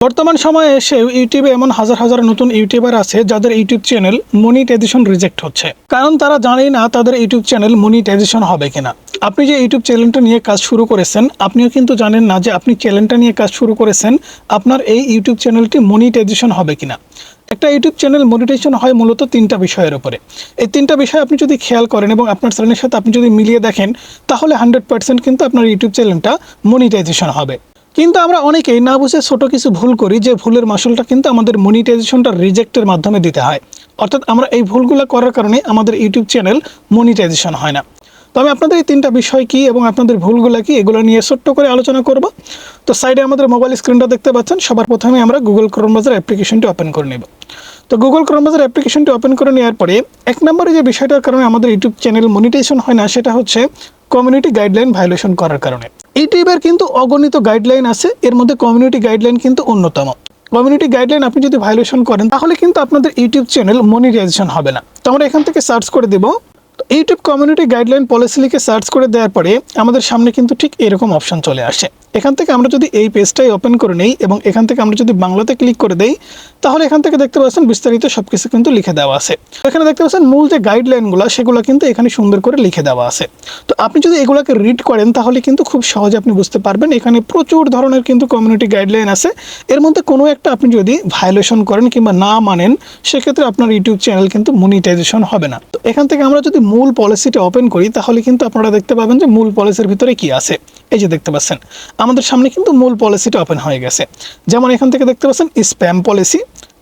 বর্তমান সময়ে এসে ইউটিউবে এমন হাজার হাজার নতুন ইউটিউবার আছে যাদের ইউটিউব চ্যানেল মনিটাইজেশন রিজেক্ট হচ্ছে, কারণ তারা জানেই না তাদের ইউটিউব চ্যানেল মনিটাইজেশন হবে কিনা। আপনি যে ইউটিউব চ্যানেলটা নিয়ে কাজ শুরু করেছেন, আপনিও কিন্তু জানেন না যে আপনি চ্যানেলটা নিয়ে কাজ শুরু করেছেন, আপনার এই ইউটিউব চ্যানেলটি মনিটাইজেশন হবে কিনা। একটা ইউটিউব চ্যানেল মনিটাইজেশন হয় মূলত তিনটা বিষয়ের উপরে। এই তিনটা বিষয় আপনি যদি খেয়াল করেন এবং আপনার চ্যানেলের সাথে আপনি যদি মিলিয়ে দেখেন, তাহলে 100% কিন্তু আপনার ইউটিউব চ্যানেলটা মনিটাইজেশন হবে। কিন্তু আমরা অনেকেই না বুঝে ছোট কিছু ভুল করি, যে ভুলের মাসুলটা কিন্তু আমাদের মনিটাইজেশনটা রিজেক্টের মাধ্যমে দিতে হয়। অর্থাৎ আমরা এই ভুলগুলো করার কারণে আমাদের ইউটিউব চ্যানেল মনিটাইজেশন হয় না। তো আমি আপনাদের এই তিনটা বিষয় কি এবং আপনাদের ভুলগুলো কি, এগুলো নিয়ে ছোট্ট করে আলোচনা করব। তো সাইডে আমাদের মোবাইল স্ক্রিনটা দেখতে পাচ্ছেন। সবার প্রথমে আমরা গুগল ক্রোম ব্রাউজার অ্যাপ্লিকেশনটি ওপেন করে নেব। তো গুগল ক্রোম ব্রাউজার অ্যাপ্লিকেশনটি ওপেন করে নেওয়ার পরে এক নম্বরে যে বিষয়টার কারণে আমাদের ইউটিউব চ্যানেল মনিটাইজেশন হয় না, সেটা হচ্ছে কমিউনিটি গাইডলাইন ভায়োলেশন করার কারণে। ইউটিউবের কিন্তু অগণিত গাইডলাইন আছে, এর মধ্যে কমিউনিটি গাইডলাইন কিন্তু অন্যতম। কমিউনিটি গাইডলাইন আপনি যদি ভায়োলেশন করেন, তাহলে কিন্তু আপনাদের ইউটিউব চ্যানেল মনিটাইজেশন হবে না। তো আমরা এখান থেকে সার্চ করে দেব। ইউটিউব কমিউনিটি গাইডলাইন পলিসি লিখে সার্চ করে দেওয়ার পরে আমাদের সামনে কিন্তু ঠিক এরকম অপশন চলে আসে। এখান থেকে আমরা যদি এই পেজটাই ওপেন করে নেই এবং এখান থেকে আমরা যদি বাংলাতে ক্লিক করে দেই, তাহলে এখান থেকে দেখতে পাচ্ছেন বিস্তারিত সবকিছু কিন্তু লিখে দেওয়া আছে। এখানে দেখতে পাচ্ছেন মূল যে গাইডলাইনগুলো, সেগুলো কিন্তু এখানে সুন্দর করে লিখে দেওয়া আছে। তো আপনি যদি এগুলোকে রিড করেন, তাহলে কিন্তু খুব সহজে আপনি বুঝতে পারবেন এখানে প্রচুর ধরনের কিন্তু কমিউনিটি গাইডলাইন আছে। এর মধ্যে কোনো একটা আপনি যদি ভায়োলেশন করেন কিংবা না মানেন, সেক্ষেত্রে আপনার ইউটিউব চ্যানেল কিন্তু মনিটাইজেশন হবে না। তো এখান থেকে আমরা যদি মূল পলিসিটা ওপেন করি, তাহলে কিন্তু আপনারা দেখতে পাবেন যে মূল পলিসির ভিতরে কি আছে। এই যে দেখতে পাচ্ছেন আমাদের সামনে কিন্তু মূল পলিসিটা ওপেন হয়ে গেছে। যেমন এখান থেকে দেখতে পাচ্ছেন স্প্যাম পলিসি,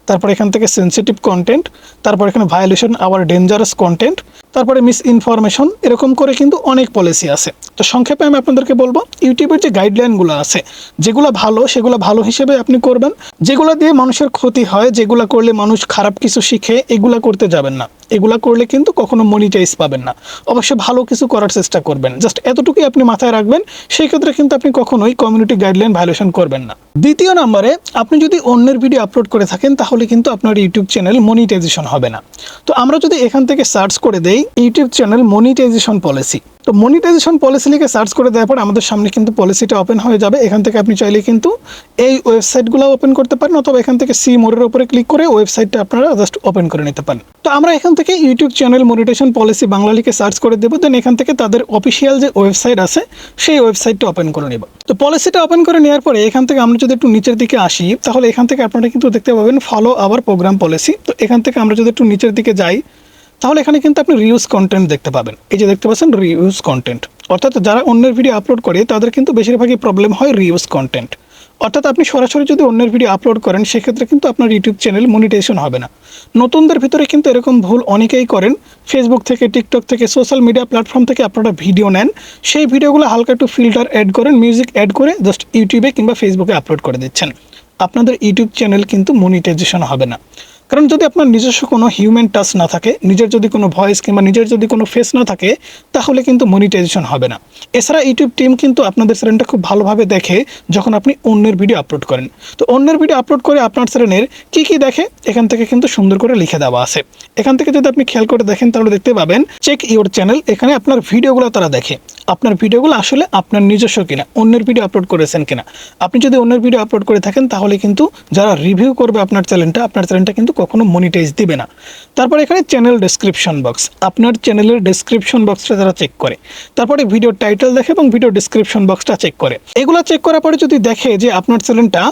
তারপর এখান থেকে সেনসিটিভ কন্টেন্ট, তারপর এখানে ভায়োলেশন আওয়ার ডেঞ্জারাস কন্টেন্ট, তারপরে মিস ইনফরমেশন, এরকম করে কিন্তু অনেক পলিসি আছে। তো সংক্ষেপে আমি আপনাদেরকে বলবো, ইউটিউবের যে গাইডলাইনগুলো আছে, যেগুলো ভালো সেগুলো ভালো হিসেবে আপনি করবেন। যেগুলো দিয়ে মানুষের ক্ষতি হয়, যেগুলো করলে মানুষ খারাপ কিছু শিখে, এগুলা করতে যাবেন না। এগুলা করলে কিন্তু কখনো মনিটাইজ পাবেন না। অবশ্যই ভালো কিছু করার চেষ্টা করবেন, জাস্ট এতটুকুই আপনি মাথায় রাখবেন। সেই ক্ষেত্রে কিন্তু আপনি কখনোই কমিউনিটি গাইডলাইন ভায়োলেশন করবেন না। দ্বিতীয় নম্বরে, আপনি যদি অন্যের ভিডিও আপলোড করে থাকেন, তাহলে কিন্তু আপনার ইউটিউব চ্যানেল মনিটাইজেশন হবে না। তো আমরা যদি এখান থেকে সার্চ করে দেই ইউটিউব চ্যানেল মনিটাইজেশন পলিসি, তো মনিটাইজেশন পলিসি লিখে সার্চ করে দেওয়ার পর আমাদের সামনে কিন্তু পলিসিটা ওপেন হয়ে যাবে। এখান থেকে আপনি চাইলে কিন্তু এই ওয়েবসাইটগুলো ওপেন করতে পারেন, অথবা এখান থেকে সি মোরের উপরে ক্লিক করে ওয়েবসাইটটা আপনারা জাস্ট ওপেন করে নিতে পারেন। তো আমরা এখান থেকে YouTube channel monetization policy Bangla লিখে সার্চ করে দেবো। দেন এখান থেকে তাদের অফিসিয়াল যে ওয়েবসাইট আছে, সেই ওয়েবসাইটটা ওপেন করে নেব। তো পলিসিটা ওপেন করে নেওয়ার পরে এখান থেকে আমরা যদি একটু নিচের দিকে আসি, তাহলে এখান থেকে আপনারা কিন্তু দেখতে পাবেন ফলো আওয়ার প্রোগ্রাম পলিসি। তো এখান থেকে আমরা যদি একটু নিচের দিকে যাই, তাহলে এখানে কিন্তু আপনি রিউজ কন্টেন্ট দেখতে পাবেন। এই যে দেখতে পাচ্ছেন রিউজ কন্টেন্ট, অর্থাৎ যারা অন্যের ভিডিও আপলোড করে তাদের কিন্তু বেশিরভাগই প্রবলেম হয় রিউজ কন্টেন্ট। অর্থাৎ আপনি সরাসরি যদি অন্যের ভিডিও আপলোড করেন, সেক্ষেত্রে কিন্তু আপনার ইউটিউব চ্যানেল মনিটাইজেশন হবে না। নতুনদের ভিতরে কিন্তু এরকম ভুল অনেকেই করেন। ফেসবুক থেকে, টিকটক থেকে, সোশ্যাল মিডিয়া প্ল্যাটফর্ম থেকে আপনারা ভিডিও নেন, সেই ভিডিওগুলো হালকা একটু ফিল্টার অ্যাড করেন, মিউজিক অ্যাড করে জাস্ট ইউটিউবে কিংবা ফেসবুকে আপলোড করে দিচ্ছেন। আপনাদের ইউটিউব চ্যানেল কিন্তু মনিটাইজেশন হবে না। কারণ যদি আপনার নিজস্ব কোনো হিউম্যান টাচ না থাকে, নিজের যদি কোনো ভয়েস কিংবা নিজের যদি কোনো ফেস না থাকে, তাহলে কিন্তু মনিটাইজেশন হবে না। এছাড়া ইউটিউব টিম কিন্তু আপনাদের চ্যানেলটা খুব ভালোভাবে দেখে যখন আপনি অন্যের ভিডিও আপলোড করেন। তো অন্যের ভিডিও আপলোড করে আপনার চ্যানেলের কী কী দেখে, এখান থেকে কিন্তু সুন্দর করে লিখে দেওয়া আছে। এখান থেকে যদি আপনি খেয়াল করে দেখেন, তাহলে দেখতে পাবেন চেক ইউর চ্যানেল। এখানে আপনার ভিডিওগুলো তারা দেখে, আপনার ভিডিওগুলো আসলে আপনার নিজস্ব কিনা, অন্যের ভিডিও আপলোড করেছেন কিনা। আপনি যদি অন্যের ভিডিও আপলোড করে থাকেন, তাহলে কিন্তু যারা রিভিউ করবে আপনার চ্যানেলটা কিন্তু কখনো মনিটাইজ দিবে না। তারপর এখানে চ্যানেল ডেসক্রিপশন বক্স, আপনার চ্যানেলের ডেসক্রিপশন বক্সটা যারা চেক করে, তারপরে ভিডিও টাইটেল দেখে এবং ভিডিও ডেসক্রিপশন বক্সটা চেক করে। এগুলো চেক করার পরে যদি দেখে যে আপনার চ্যানেলটা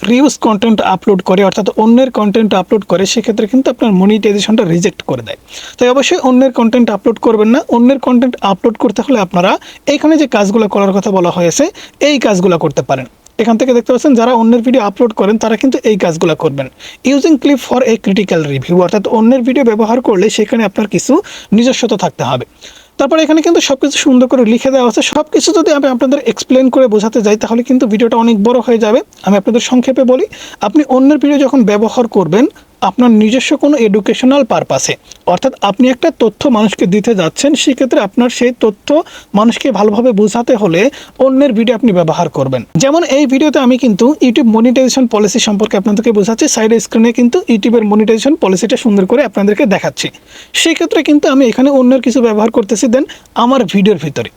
রিউজ কন্টেন্ট আপলোড করে, অর্থাৎ অন্যের কন্টেন্ট আপলোড করে, সেক্ষেত্রে কিন্তু আপনার মনিটাইজেশনটা রিজেক্ট করে দেয়। তাই অবশ্যই অন্যের কন্টেন্ট আপলোড করবেন না। অন্যের কন্টেন্ট আপলোড করতে হলে আপনারা এইখানে যে কাজগুলো করার কথা বলা হয়েছে, এই কাজগুলো করতে পারেন। এখান থেকে দেখতে পাচ্ছেন যারা অন্যের ভিডিও আপলোড করেন, তারা কিন্তু এই কাজগুলো করবেন। Using clip for a critical review, অর্থাৎ অন্যের ভিডিও ব্যবহার করলে সেখানে আপনার কিছু নিজস্বতা থাকতে হবে। তারপরে এখানে কিন্তু সবকিছু সুন্দর করে লিখে দেওয়া আছে। সবকিছু যদি আমি আপনাদের এক্সপ্লেন করে বোঝাতে যাই, তাহলে কিন্তু ভিডিওটা অনেক বড় হয়ে যাবে। আমি আপনাদের সংক্ষেপে বলি, আপনি অন্যের ভিডিও যখন ব্যবহার করবেন আপনার নিজস্ব কোনো এডুকেশনাল পারপাসে, অর্থাৎ আপনি একটা তথ্য মানুষকে দিতে যাচ্ছেন, সেক্ষেত্রে আপনার সেই তথ্য মানুষকে ভালোভাবে বোঝাতে হলে অন্যের ভিডিও আপনি ব্যবহার করবেন। যেমন এই ভিডিওতে আমি কিন্তু ইউটিউব মনিটাইজেশন পলিসি সম্পর্কে আপনাদেরকে বোঝাচ্ছি। সাইড স্ক্রিনে কিন্তু ইউটিউবের মনিটাইজেশন পলিসিটা সুন্দর করে আপনাদেরকে দেখাচ্ছি। সেক্ষেত্রে কিন্তু আমি এখানে অন্যের কিছু ব্যবহার করতেছি, দেন আমার ভিডিওর ভিতরে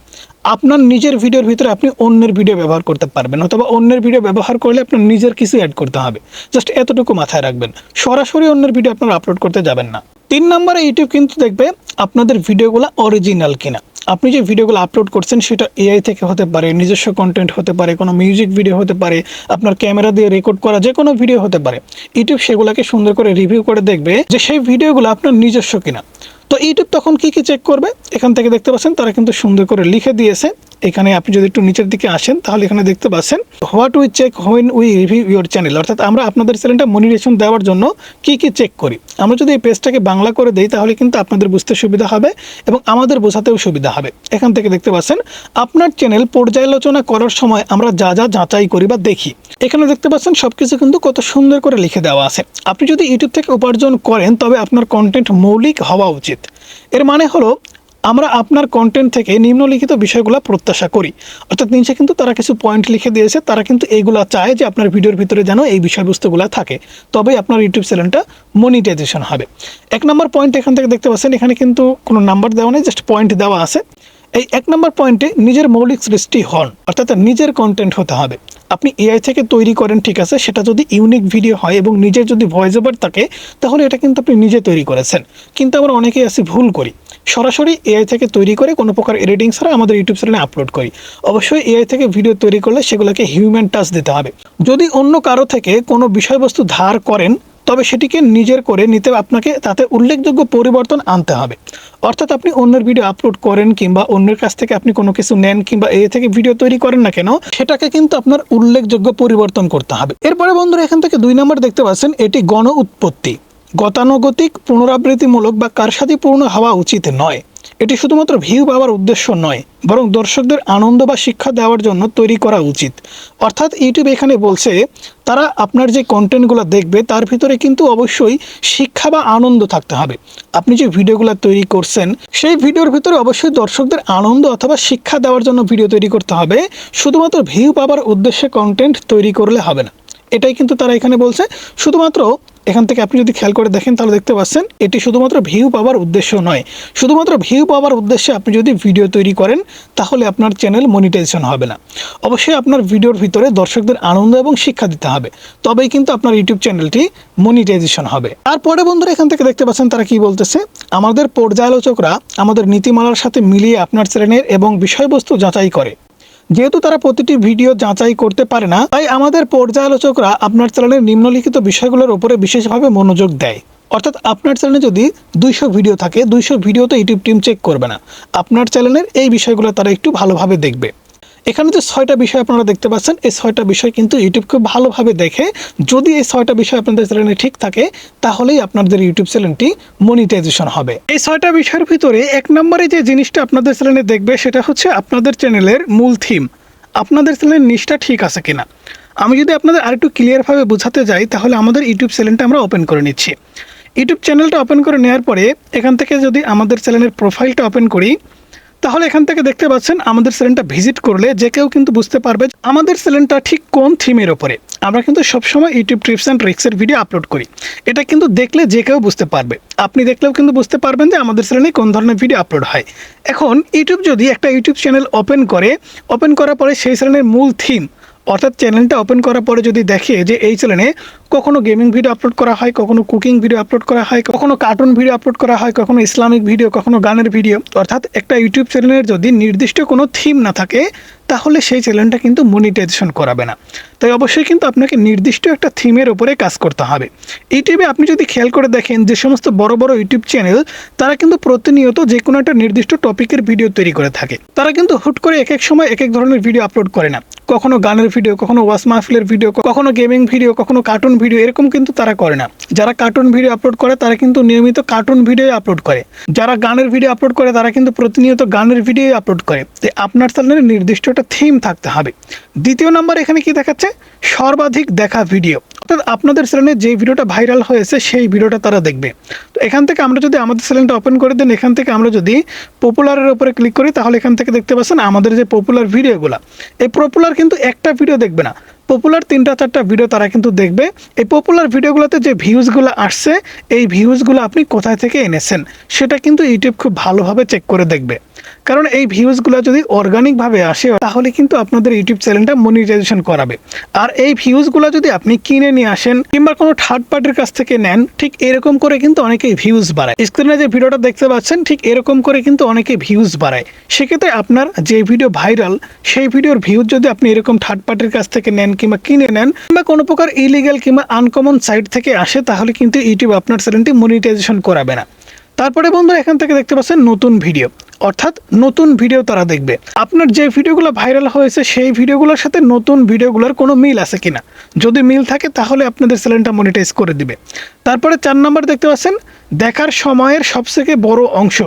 আপনার নিজের ভিডিওর ভিতরে আপনি অন্যের ভিডিও ব্যবহার করতে পারবেন, অথবা অন্যের ভিডিও ব্যবহার করলে আপনার নিজের কিছু অ্যাড করতে হবে। জাস্ট এতটুকু মাথায় রাখবেন, সরাসরি অন্যের ভিডিও আপনারা আপলোড করতে যাবেন না। 3 নম্বরে ইউটিউব কিন্তু দেখবে আপনাদের ভিডিওগুলো অরিজিনাল কিনা। আপনি যে ভিডিওগুলো আপলোড করছেন সেটা এআই থেকে হতে পারে, নিজস্ব কন্টেন্ট হতে পারে, কোনো মিউজিক ভিডিও হতে পারে, আপনার ক্যামেরা দিয়ে রেকর্ড করা যে কোনো ভিডিও হতে পারে। ইউটিউব সেগুলোকে সুন্দর করে রিভিউ করে দেখবে যে সেই ভিডিওগুলো আপনার নিজস্ব কিনা। তো ইউটিউব তখন কি চেক করবে, এখান থেকে দেখতে পাচ্ছেন তারা কিন্তু সুন্দর করে লিখে দিয়েছে। এখানে আপনি যদি একটু নিচের দিকে আসেন তাহলে এখানে দেখতে পাচ্ছেন what we check when we review your channel, অর্থাৎ আমরা আপনাদের চ্যানেলটা মনিটাইজেশন দেওয়ার জন্য কি চেক করি। আমরা যদি এই পেজটাকে বাংলা করে দিই তাহলে কিন্তু আপনাদের বুঝতে সুবিধা হবে এবং আমাদের বোঝাতেও সুবিধা হবে। এখান থেকে দেখতে পাচ্ছেন আপনার চ্যানেল পর্যালোচনা করার সময় আমরা যা যা যাচাই করি বা দেখি। এখানে দেখতে পাচ্ছেন সবকিছু কিন্তু কত সুন্দর করে লিখে দেওয়া আছে। আপনি যদি ইউটিউব থেকে উপার্জন করেন তবে আপনার কন্টেন্ট মৌলিক হওয়া উচিত। এর মানে হলো আমরা আপনার কন্টেন্ট থেকে নিম্নলিখিত বিষয়গুলো প্রত্যাশা করি, অর্থাৎ নিচে কিন্তু তারা কিছু পয়েন্ট লিখে দিয়েছে। তারা কিন্তু এইগুলা চায় যে আপনার ভিডিওর ভিতরে যেন এই বিষয়বস্তুগুলো থাকে, তবেই আপনার ইউটিউব চ্যানেলটা মনিটাইজেশন হবে। 1 নম্বর পয়েন্ট এখান থেকে দেখতে পাচ্ছেন, এখানে কিন্তু কোনো নাম্বার দেওয়া নেই, জাস্ট পয়েন্ট দেওয়া আছে। এই 1 নম্বর পয়েন্টে নিজের মৌলিক সৃষ্টি হন, অর্থাৎ নিজের কন্টেন্ট হতে হবে। আপনি এআই থেকে তৈরি করেন ঠিক আছে, সেটা যদি ইউনিক ভিডিও হয় এবং নিজের যদি ভয়েস ওভার থাকে তাহলে এটা কিন্তু আপনি নিজে তৈরি করেছেন। কিন্তু আমরা অনেকেই আছি ভুল করি, সরাসরি এআই থেকে তৈরি করে কোনো প্রকার এডিটিং ছাড়া আমাদের ইউটিউব চ্যানেলে আপলোড করি। অবশ্যই এআই থেকে ভিডিও তৈরি করলে সেগুলোকে হিউম্যান টাচ দিতে হবে। যদি অন্য কারো থেকে কোনো বিষয়বস্তু ধার করেন তবে সেটিকে নিজের করে নিতে আপনাকে তাতে উল্লেখযোগ্য পরিবর্তন আনতে হবে। অর্থাৎ আপনি অন্যের ভিডিও আপলোড করেন কিংবা অন্যের কাছ থেকে আপনি কোনো কিছু নেন কিংবা এ থেকে ভিডিও তৈরি করেন না কেন, সেটাকে কিন্তু আপনার উল্লেখযোগ্য পরিবর্তন করতে হবে। এরপরে বন্ধুরা এখান থেকে 2 নম্বর দেখতে পাচ্ছেন, এটি গণ উৎপত্তি, গতানুগতিক, পুনরাবৃত্তিমূলক বা কারসাজিপূর্ণ হওয়া উচিত নয়। এটি শুধুমাত্র ভিউ পাওয়ার উদ্দেশ্য নয়, বরং দর্শকদের আনন্দ বা শিক্ষা দেওয়ার জন্য তৈরি করা উচিত। অর্থাৎ ইউটিউব এখানে বলছে তারা আপনার যে কন্টেন্টগুলো দেখবে তার ভিতরে কিন্তু অবশ্যই শিক্ষা বা আনন্দ থাকতে হবে। আপনি যে ভিডিওগুলো তৈরি করছেন সেই ভিডিওর ভিতরে অবশ্যই দর্শকদের আনন্দ অথবা শিক্ষা দেওয়ার জন্য ভিডিও তৈরি করতে হবে। শুধুমাত্র ভিউ পাওয়ার উদ্দেশ্যে কন্টেন্ট তৈরি করলে হবে না, এটাই কিন্তু তারা এখানে বলছে। শুধুমাত্র এখান থেকে আপনি যদি খেয়াল করে দেখেন তাহলে দেখতে পাচ্ছেন এটি শুধুমাত্র ভিউ পাওয়ার উদ্দেশ্য নয়। শুধুমাত্র ভিউ পাওয়ার উদ্দেশ্যে আপনি যদি ভিডিও তৈরি করেন তাহলে আপনার চ্যানেল মনিটাইজেশন হবে না। অবশ্যই আপনার ভিডিওর ভিতরে দর্শকদের আনন্দ এবং শিক্ষা দিতে হবে, তবেই কিন্তু আপনার ইউটিউব চ্যানেলটি মনিটাইজেশন হবে। তারপরে বন্ধুরা এখান থেকে দেখতে পাচ্ছেন তারা কি বলতেছে, আমাদের পর্যালোচকরা আমাদের নীতিমালার সাথে মিলিয়ে আপনার চ্যানেলের এবং বিষয়বস্তু যাচাই করে। যেহেতু তারা প্রতিটি ভিডিও যাচাই করতে পারে না, তাই আমাদের পর্যালোচকরা আপনার চ্যানেলের নিম্নলিখিত বিষয়গুলোর উপরে বিশেষভাবে মনোযোগ দেয়। অর্থাৎ আপনার চ্যানেলে যদি 200 ভিডিও থাকে, 200 ভিডিও তো ইউটিউব টিম চেক করবে না, আপনার চ্যানেলের এই বিষয়গুলো তারা একটু ভালোভাবে দেখবে। এখানে যে 6টা বিষয় আপনারা দেখতে পাচ্ছেন, এই 6টা বিষয় কিন্তু ইউটিউব খুব ভালোভাবে দেখে। যদি এই 6টা বিষয় আপনাদের চ্যানেলে ঠিক থাকে তাহলেই আপনাদের ইউটিউব চ্যানেলটি মনিটাইজেশন হবে। এই 6টা বিষয়ের ভিতরে 1 নম্বরে যে জিনিসটা আপনাদের চ্যানেলে দেখবে সেটা হচ্ছে আপনাদের চ্যানেলের মূল থিম, আপনাদের চ্যানেলের নিশটা ঠিক আছে কিনা। আমি যদি আপনাদের আরেকটু ক্লিয়ারভাবে বোঝাতে যাই তাহলে আমাদের ইউটিউব চ্যানেলটা আমরা ওপেন করে নিচ্ছি। ইউটিউব চ্যানেলটা ওপেন করে নেওয়ার পরে এখান থেকে যদি আমাদের চ্যানেলের প্রোফাইলটা ওপেন করি তাহলে এখান থেকে দেখতে পাচ্ছেন আমাদের চ্যানেলটা ভিজিট করলে যে কেউ কিন্তু বুঝতে পারবে আমাদের চ্যানেলটা ঠিক কোন থিমের ওপরে। আমরা কিন্তু সবসময় ইউটিউব টিপস অ্যান্ড ট্রিক্সের ভিডিও আপলোড করি, এটা কিন্তু দেখলে যে কেউ বুঝতে পারবে। আপনি দেখলেও কিন্তু বুঝতে পারবেন যে আমাদের চ্যানেলে কোন ধরনের ভিডিও আপলোড হয়। এখন ইউটিউব যদি একটা ইউটিউব চ্যানেল ওপেন করার পরে সেই চ্যানেলের মূল থিম, অর্থাৎ চ্যানেলটা ওপেন করার পরে যদি দেখে যে এই চ্যানেলে কখনো গেমিং ভিডিও আপলোড করা হয়, কখনো কুকিং ভিডিও আপলোড করা হয়, কখনো কার্টুন ভিডিও আপলোড করা হয়, কখনো ইসলামিক ভিডিও, কখনো গানের ভিডিও, অর্থাৎ একটা ইউটিউব চ্যানেলের যদি নির্দিষ্ট কোনো থিম না থাকে তাহলে সেই চ্যানেলটা কিন্তু মনিটাইজেশন করাবে না। তাই অবশ্যই কিন্তু আপনাকে নির্দিষ্ট একটা থিমের উপরে কাজ করতে হবে। ইউটিউবে আপনি যদি খেয়াল করে দেখেন যে সমস্ত বড় বড় ইউটিউব চ্যানেল তারা কিন্তু প্রতিনিয়ত যে কোনো একটা নির্দিষ্ট টপিকের ভিডিও তৈরি করে থাকে। তারা কিন্তু হুট করে এক এক সময় এক এক ধরনের ভিডিও আপলোড করে না, কখনো গানের ভিডিও, কখনো ওয়াজ মাহফিলের ভিডিও, কখনো গেমিং ভিডিও, কখনো কার্টুন ভিডিও, এরকম কিন্তু তারা করে না। যারা কার্টুন ভিডিও আপলোড করে তারা কিন্তু নিয়মিত কার্টুন ভিডিও আপলোড করে, যারা গানের ভিডিও আপলোড করে তারা কিন্তু প্রতিনিয়ত গানের ভিডিও আপলোড করে। তাই আপনার চ্যানেলের নির্দিষ্ট একটা থিম থাকতে হবে। 2 নম্বর এখানে কি দেখাচ্ছে, সর্বাধিক দেখা ভিডিও, অর্থাৎ আপনাদের চ্যানেলে যে ভিডিওটা ভাইরাল হয়েছে সেই ভিডিওটা তারা দেখবে। তো এখান থেকে আমরা যদি আমাদের চ্যানেলটা ওপেন করে দেন, এখান থেকে আমরা যদি পপুলারের উপরে ক্লিক করি তাহলে এখান থেকে দেখতে পাচ্ছেন আমাদের যে পপুলার ভিডিওগুলো, এই পপুলার কিন্তু একটা ভিডিও দেখবে না, পপুলার 3-4টা ভিডিও তারা কিন্তু দেখবে। এই পপুলার ভিডিওগুলোতে যে ভিউজগুলো আসছে এই ভিউজগুলো আপনি কোথায় থেকে এনেছেন সেটা কিন্তু ইউটিউব খুব ভালোভাবে চেক করে দেখবে। কারণ এই ভিউজগুলো যদি অর্গানিকভাবে আসে তাহলে কিন্তু আপনাদের ইউটিউব চ্যানেলটা মনিটাইজেশন করাবে। আর এই ভিউজগুলো যদি আপনি কিনে নিয়ে আসেন কিংবা কোনো থার্ড পার্টির কাছ থেকে নেন, ঠিক এরকম করে কিন্তু অনেকেই ভিউজ বাড়ায়। স্ক্রিনে যে ভিডিওটা দেখতে পাচ্ছেন ঠিক এরকম করে কিন্তু অনেকেই ভিউজ বাড়ায়। সেক্ষেত্রে আপনার যে ভিডিও ভাইরাল সেই ভিডিওর ভিউজ যদি আপনি এরকম থার্ড পার্টির কাছ থেকে নেন কিংবা কিনে নেন কিংবা কোনো প্রকার ইলিগাল কিংবা আনকমন সাইট থেকে আসে, তাহলে কিন্তু ইউটিউব আপনার চ্যানেলটি মনিটাইজেশন করাবে না। তারপরে বন্ধুরা এখান থেকে দেখতে পাচ্ছেন নতুন ভিডিও, অর্থাৎ নতুন ভিডিও তারা দেখবে আপনার যে ভিডিওগুলো ভাইরাল হয়েছে সেই ভিডিওগুলোর সাথে নতুন ভিডিওগুলোর কোনো মিল আছে কিনা। যদি মিল থাকে তাহলে আপনাদের চ্যানেলটা মনিটাইজ করে দিবে। তারপরে 4 নম্বর দেখতে পাচ্ছেন দেখার সময়ের সবথেকে বড় অংশ,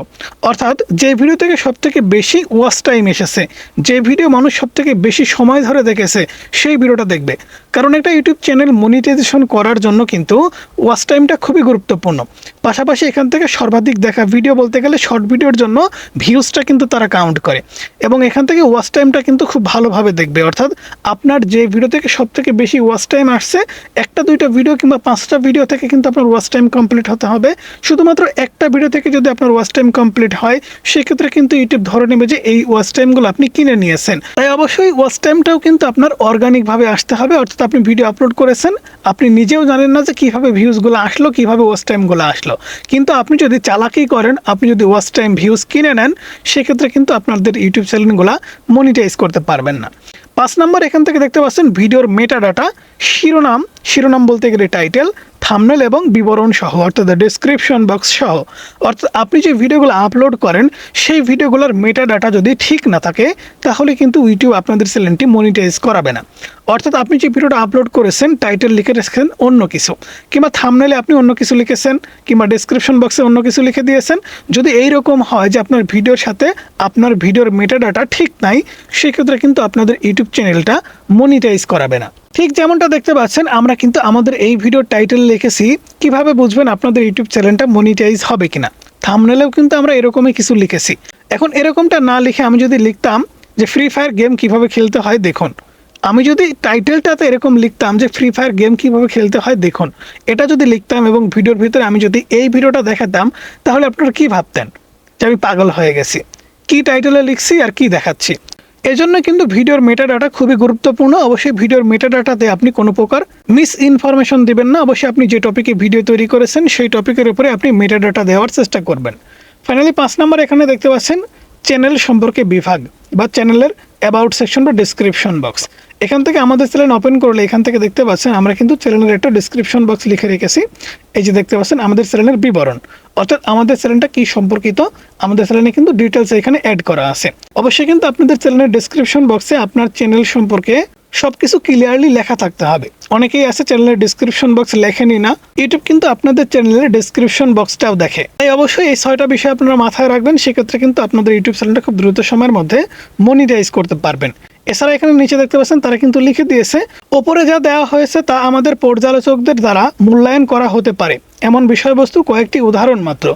অর্থাৎ যে ভিডিও থেকে সবথেকে বেশি ওয়াচ টাইম এসেছে, যে ভিডিও মানুষ সবথেকে বেশি সময় ধরে দেখেছে সেই ভিডিওটা দেখবে। কারণ একটা ইউটিউব চ্যানেল মনিটাইজেশন করার জন্য কিন্তু ওয়াচ টাইমটা খুবই গুরুত্বপূর্ণ। পাশাপাশি এখান থেকে সর্বাধিক দেখা ভিডিও বলতে গেলে শর্ট ভিডিওর জন্য ভিউজটা কিন্তু তারা কাউন্ট করে এবং এখান থেকে ওয়াচ টাইমটা কিন্তু খুব ভালোভাবে দেখবে। অর্থাৎ আপনার যে ভিডিও থেকে সবথেকে বেশি ওয়াচ টাইম আসছে, একটা দুইটা ভিডিও কিংবা 5টা ভিডিও থেকে কিন্তু আপনার ওয়াচ টাইম কমপ্লিট হতে হবে। শুধুমাত্র একটা ভিডিও থেকে যদি আপনার ওয়াচ টাইম কমপ্লিট হয় সেক্ষেত্রে কিন্তু ইউটিউব ধরে নেবে যে এই ওয়াচ টাইমগুলো আপনি কিনে নিয়েছেন। তাই অবশ্যই ওয়াচ টাইমটাও কিন্তু আপনার অর্গানিকভাবে আসতে হবে। অর্থাৎ আপনি ভিডিও আপলোড করেছেন, আপনি নিজেও জানেন না যে কীভাবে ভিউজগুলো আসলো, কীভাবে ওয়াচ টাইমগুলো আসলো, কিন্তু আপনি যদি চালাকি করেন, আপনি যদি ওয়াচ টাইম ভিউজ কিনে নেন সেক্ষেত্রে কিন্তু আপনাদের ইউটিউব চ্যানেলগুলো মনিটাইজ করতে পারবেন না। 5 নম্বর এখান থেকে দেখতে পাচ্ছেন ভিডিওর মেটা ডাটা, শিরোনাম বলতে গেলে টাইটেল, থাম্বনেল এবং বিবরণ সহ, অর্থাৎ ডেসক্রিপশন বক্স সহ। অর্থাৎ আপনি যে ভিডিওগুলো আপলোড করেন সেই ভিডিওগুলোর মেটা ডাটা যদি ঠিক না থাকে তাহলে কিন্তু ইউটিউব আপনাদের চ্যানেলটি মনিটাইজ করাবে না। অর্থাৎ আপনি যে ভিডিওটা আপলোড করেছেন টাইটেল লিখে রেখেছেন অন্য কিছু, কিংবা থাম্বনেলে আপনি অন্য কিছু লিখেছেন, কিংবা ডেসক্রিপশন বক্সে অন্য কিছু লিখে দিয়েছেন, যদি এইরকম হয় যে আপনার ভিডিওর সাথে আপনার ভিডিওর মেটা ডাটা ঠিক নাই, সেক্ষেত্রে কিন্তু আপনাদের ইউটিউব চ্যানেলটা মনিটাইজ করাবে না। ঠিক যেমনটা দেখতে পাচ্ছেন আমরা কিন্তু আমাদের এই ভিডিওর টাইটেল লিখেছি, কিভাবে বুঝবেন আপনাদের ইউটিউব চ্যানেলটা মনিটাইজ হবে কিনা। থাম্বনেলেও কিন্তু আমরা এরকমই কিছু লিখেছি। এখন এরকমটা না লিখে আমি যদি লিখতাম যে ফ্রি ফায়ার গেম কিভাবে খেলতে হয় দেখুন, আমি যদি টাইটেলটাতে এরকম লিখতাম যে ফ্রি ফায়ার গেম কিভাবে খেলতে হয় দেখুন, এটা যদি লিখতাম এবং ভিডিওর ভিতরে আমি যদি এই ভিডিওটা দেখাতাম, তাহলে আপনারা কি ভাবতেন যে আমি পাগল হয়ে গেছি, কি টাইটেলে লিখছি আর কি দেখাচ্ছি। এজন্য কিন্তু ভিডিওর মেটা ডাটা খুবই গুরুত্বপূর্ণ। অবশ্যই ভিডিওর মেটা ডাটাতে আপনি কোনো প্রকার মিস ইনফরমেশন দিবেন না। অবশ্যই আপনি যে টপিকে ভিডিও তৈরি করেছেন সেই টপিকের উপরে আপনি মেটা ডাটা দেওয়ার চেষ্টা করবেন। ফাইনালি 5 নম্বর এখানে দেখতে পাচ্ছেন চ্যানেল সম্পর্কে বিভাগ বা চ্যানেলের অ্যাবাউট সেকশন বা ডেসক্রিপশন বক্স। এখান থেকে আমাদের চ্যানেল ওপেন করলে এখান থেকে দেখতে পাচ্ছেন আমরা কিন্তু চ্যানেলের একটা ডেসক্রিপশন বক্স লিখে রেখেছি। এই যে দেখতে পাচ্ছেন আমাদের চ্যানেলের বিবরণ, অর্থাৎ আমাদের চ্যানেলটা কি সম্পর্কিত, আমাদের চ্যানেলে কিন্তু ডিটেলস এখানে অ্যাড করা আছে। অবশ্যই কিন্তু আপনাদের চ্যানেলের ডেসক্রিপশন বক্সে আপনার চ্যানেল সম্পর্কে সবকিছু ক্লিয়ারলি লেখা থাকতে হবে। অনেকেই আছে চ্যানেলের ডেসক্রিপশন বক্স লেখেনি না, ইউটিউব কিন্তু আপনাদের চ্যানেলের ডেসক্রিপশন বক্সটাও দেখে। তাই অবশ্যই এই 6টা বিষয় আপনারা মাথায় রাখবেন, সেক্ষেত্রে কিন্তু আপনাদের ইউটিউব চ্যানেলটা খুব দ্রুত সময়ের মধ্যে মনিটাইজ করতে পারবেন। এছাড়া এখানে নিচে দেখতে পাচ্ছেন তারা কিন্তু লিখে দিয়েছে ওপরে যা দেওয়া হয়েছে তা আমাদের পর্যালোচকদের দ্বারা মূল্যায়ন করা হতে পারে, এমন বিষয়বস্তু কয়েকটি উদাহরণ মাত্র।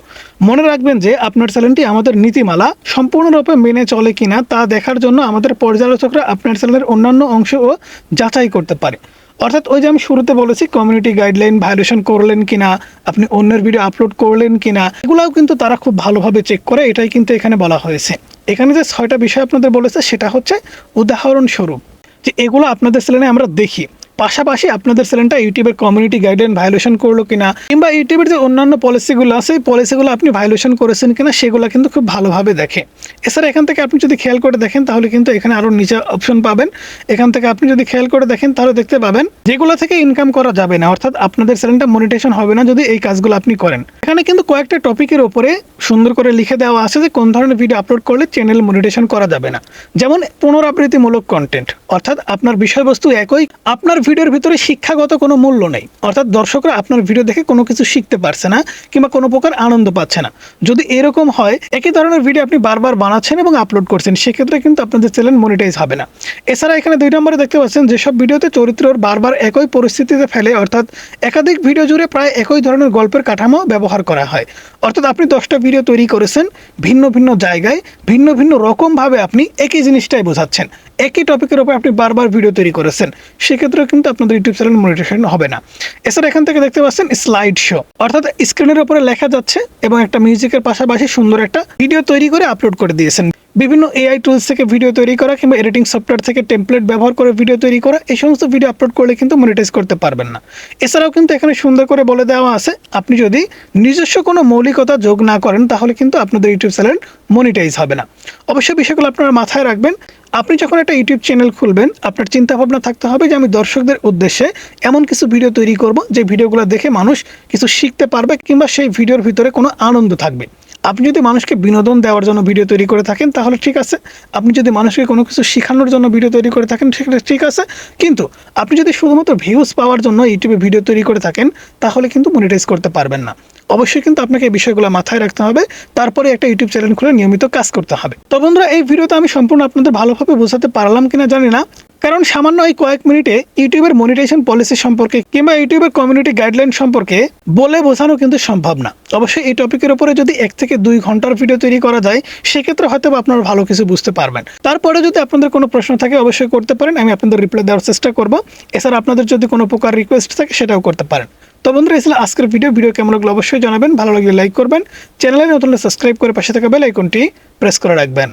মনে রাখবেন যে আপনার চ্যানেলটি আমাদের নীতিমালা সম্পূর্ণরূপে মেনে চলে কিনা তা দেখার জন্য আমাদের পর্যালোচকরা আপনার চ্যানেলের অন্যান্য অংশও যাচাই করতে পারে। অর্থাৎ ওই যে আমি শুরুতে বলেছি কমিউনিটি গাইডলাইন ভায়োলেশন করলেন কিনা, আপনি অন্যের ভিডিও আপলোড করলেন কিনা, এগুলাও কিন্তু তারা খুব ভালোভাবে চেক করে, এটাই কিন্তু এখানে বলা হয়েছে। এখানে যে 6টা বিষয় আপনাদের বলেছে সেটা হচ্ছে উদাহরণস্বরূপ যে এগুলো আপনাদের চ্যানেলে আমরা দেখি। পাশাপাশি আপনাদের চ্যানেলটা ইউটিউবের কমিউনিটি গাইডলাইন ভায়োলেশন করলো কিনা, কিংবা ইউটিউবের যে অন্যান্য পলিসিগুলো আছে এই পলিসিগুলো আপনি ভায়োলেশন করেছেন কিনা সেগুলো কিন্তু খুব ভালোভাবে দেখে। এছাড়া এখান থেকে আপনি যদি খেয়াল করে দেখেন তাহলে কিন্তু এখানে আরও নিচে অপশন পাবেন। এখান থেকে আপনি যদি খেয়াল করে দেখেন তাহলে দেখতে পাবেন যেগুলো থেকে ইনকাম করা যাবে না, অর্থাৎ আপনাদের চ্যানেলটা মনিটাইজেশন হবে না যদি এই কাজগুলো আপনি করেন। এখানে কিন্তু কয়েকটা টপিকের উপরে সুন্দর করে লিখে দেওয়া আছে যে কোন ধরনের ভিডিও আপলোড করলে চ্যানেল মনিটাইজেশন করা যাবে না। যেমন পুনরাবৃত্তিমূলক কন্টেন্ট, অর্থাৎ আপনার বিষয়বস্তু একই, আপনার ভিডিওর ভিতরে শিক্ষাগত কোনো মূল্য নেই, অর্থাৎ দর্শকরা আপনার ভিডিও দেখে কোনো কিছু শিখতে পারছে না কিংবা কোনো প্রকার আনন্দ পাচ্ছে না। যদি এরকম হয় একই ধরনের ভিডিও আপনি বারবার বানাচ্ছেন এবং আপলোড করছেন, সেক্ষেত্রে কিন্তু আপনাদের চ্যানেল মনিটাইজ হবে না। এছাড়া এখানে 2 নম্বরে দেখতে পাচ্ছেন যেসব ভিডিওতে চরিত্রর বারবার একই পরিস্থিতিতে ফেলে, অর্থাৎ একাধিক ভিডিও জুড়ে প্রায় একই ধরনের গল্পের কাঠামো ব্যবহার করা হয়। অর্থাৎ আপনি 10টা ভিডিও তৈরি করেছেন, ভিন্ন ভিন্ন জায়গায় ভিন্ন ভিন্ন রকমভাবে আপনি একই জিনিসটাই বোঝাচ্ছেন, একই টপিকের উপর আপনি বারবার ভিডিও তৈরি করেছেন, সেক্ষেত্রে কিন্তু আপনাদের ইউটিউব চ্যানেল মনিটাইজেশন হবে না। এছাড়া এখান থেকে দেখতে পাচ্ছেন স্লাইড শো, অর্থাৎ স্ক্রিনের উপরে লেখা যাচ্ছে এবং একটা মিউজিকের পাশাপাশি সুন্দর একটা ভিডিও তৈরি করে আপলোড করে দিয়েছেন। বিভিন্ন এআই টুলস থেকে ভিডিও তৈরি করা কিংবা এডিটিং সফটওয়্যার থেকে টেমপ্লেট ব্যবহার করে ভিডিও তৈরি করা, এই সমস্ত ভিডিও আপলোড করলে কিন্তু মনিটাইজ করতে পারবেন না। এছাড়াও কিন্তু এখানে সুন্দর করে বলে দেওয়া আছে, আপনি যদি নিজস্ব কোনো মৌলিকতা যোগ না করেন তাহলে কিন্তু আপনাদের ইউটিউব চ্যানেল মনিটাইজ হবে না। অবশ্যই বিষয়গুলো আপনারা মাথায় রাখবেন। আপনি যখন একটা ইউটিউব চ্যানেল খুলবেন, আপনার চিন্তা ভাবনা থাকতে হবে যে আমি দর্শকদের উদ্দেশ্যে এমন কিছু ভিডিও তৈরি করব যে ভিডিওগুলো দেখে মানুষ কিছু শিখতে পারবে কিংবা সেই ভিডিওর ভিতরে কোনো আনন্দ থাকবে। আপনি যদি মানুষকে বিনোদন দেওয়ার জন্য ভিডিও তৈরি করে থাকেন তাহলে ঠিক আছে, আপনি যদি মানুষকে কোনো কিছু শেখানোর জন্য ভিডিও তৈরি করে থাকেন সেটা ঠিক আছে, কিন্তু আপনি যদি শুধুমাত্র ভিউজ পাওয়ার জন্য ইউটিউবে ভিডিও তৈরি করে থাকেন তাহলে কিন্তু মনিটাইজ করতে পারবেন না। অবশ্যই কিন্তু আপনাকে এই বিষয়গুলো মাথায় রাখতে হবে, তারপরে একটা ইউটিউব চ্যানেল খুলে নিয়মিত কাজ করতে হবে। তো বন্ধুরা, এই ভিডিওতে আমি সম্পূর্ণ আপনাদের ভালোভাবে বোঝাতে পারলাম কিনা জানি না, কারণ সামান্য এই কয়েক মিনিটে ইউটিউবের মনিটাইজেশন পলিসি সম্পর্কে কিংবা ইউটিউবের কমিউনিটি গাইডলাইন সম্পর্কে বলে বোঝানো কিন্তু সম্ভব না। অবশ্যই এই টপিকের উপরে যদি 1 থেকে 2 ঘন্টার ভিডিও তৈরি করা যায় সেক্ষেত্রে হয়তো আপনারা ভালো কিছু বুঝতে পারবেন। তারপরে যদি আপনাদের কোনো প্রশ্ন থাকে অবশ্যই করতে পারেন, আমি আপনাদের রিপ্লাই দেওয়ার চেষ্টা করব। এছাড়া আপনাদের যদি কোনো প্রকার রিকোয়েস্ট থাকে সেটাও করতে পারেন। তো বন্ধুরা, এই ছিল আজকের ভিডিও কেমন লাগলো অবশ্যই জানাবেন। ভালো লাগলে লাইক করবেন, চ্যানেলে নতুন হলে সাবস্ক্রাইব করে পাশে থাকা বেল আইকনটি প্রেস করে রাখবেন।